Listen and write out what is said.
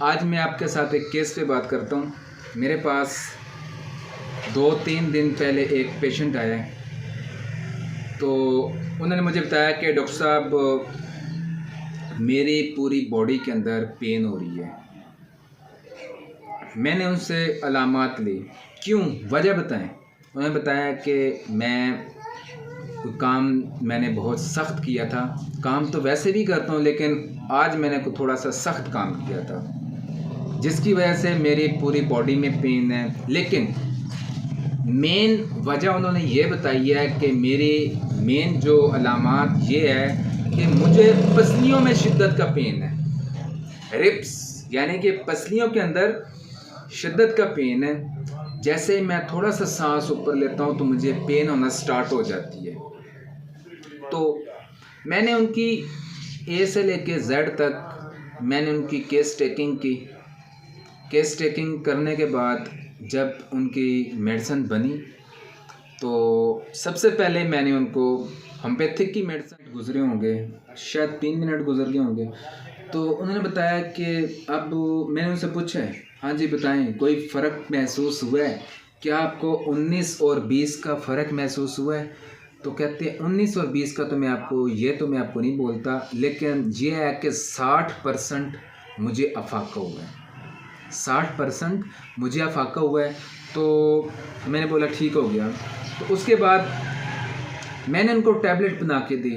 आज मैं आपके साथ एक केस पे बात करता हूँ। मेरे पास 2-3 दिन पहले एक पेशेंट आया है, तो उन्होंने मुझे बताया कि डॉक्टर साहब मेरी पूरी बॉडी के अंदर पेन हो रही है। मैंने उनसे अलामात ली, क्यों, वजह बताएं। उन्होंने बताया कि मैंने बहुत सख्त किया था। काम तो वैसे भी करता हूँ, लेकिन आज मैंने थोड़ा सा सख्त काम किया था, जिसकी वजह से मेरी पूरी बॉडी में पेन है। लेकिन मेन वजह उन्होंने ये बताई है कि मेरी मेन जो अलामात ये है कि मुझे पसलियों में शिद्दत का पेन है। रिब्स यानी कि पसलियों के अंदर शिद्दत का पेन है। जैसे मैं थोड़ा सा सांस ऊपर लेता हूँ तो मुझे पेन होना स्टार्ट हो जाती है। तो मैंने उनकी ए से लेके जेड तक मैंने उनकी केस टेकिंग की। केस टेकिंग करने के बाद जब उनकी मेडिसिन बनी तो सबसे पहले मैंने उनको होम्योपैथिक की मेडिसिन गुजरे होंगे, शायद 3 मिनट गुजर गए होंगे। तो उन्होंने बताया कि अब मैंने उनसे पूछा है, हाँ जी बताएं, कोई फ़र्क महसूस हुआ है क्या आपको? 19 और 20 का फ़र्क महसूस हुआ है? तो कहते हैं 19 और 20 का तो मैं आपको नहीं बोलता, लेकिन ये है कि 60% मुझे अफाका हुआ है। 60% मुझे अफाका हुआ है। तो मैंने बोला ठीक हो गया। तो उसके बाद मैंने उनको टैबलेट बना के दी।